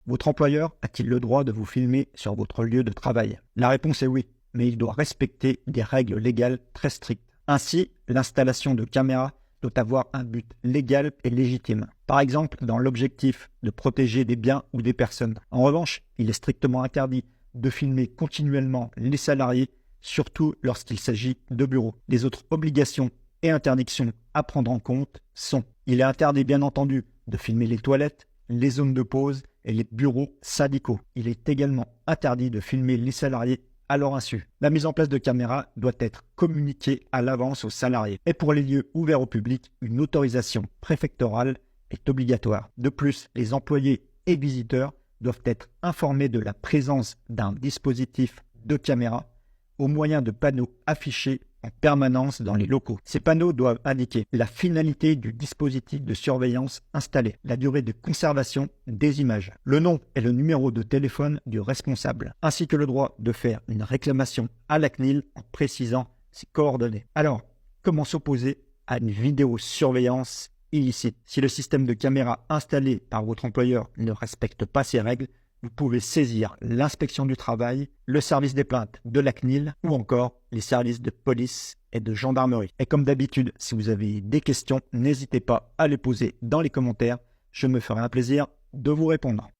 Votre employeur a-t-il le droit de vous filmer sur votre lieu de travail? La réponse est oui, mais il doit respecter des règles légales très strictes. Ainsi, l'installation de caméras doit avoir un but légal et légitime. Par exemple, dans l'objectif de protéger des biens ou des personnes. En revanche, il est strictement interdit de filmer continuellement les salariés, surtout lorsqu'il s'agit de bureaux. Les autres obligations et interdictions à prendre en compte sont: il est interdit bien entendu de filmer les toilettes, les zones de pause et les bureaux syndicaux. Il est également interdit de filmer les salariés à leur insu. La mise en place de caméras doit être communiquée à l'avance aux salariés. Et pour les lieux ouverts au public, une autorisation préfectorale est obligatoire. De plus, les employés et visiteurs doivent être informés de la présence d'un dispositif de caméra au moyen de panneaux affichés en permanence dans les locaux. Ces panneaux doivent indiquer la finalité du dispositif de surveillance installé, la durée de conservation des images, le nom et le numéro de téléphone du responsable, ainsi que le droit de faire une réclamation à la CNIL en précisant ses coordonnées. Alors, comment s'opposer à une vidéosurveillance illicite? Si le système de caméra installé par votre employeur ne respecte pas ces règles, vous pouvez saisir l'inspection du travail, le service des plaintes de la CNIL ou encore les services de police et de gendarmerie. Et comme d'habitude, si vous avez des questions, n'hésitez pas à les poser dans les commentaires. Je me ferai un plaisir de vous répondre.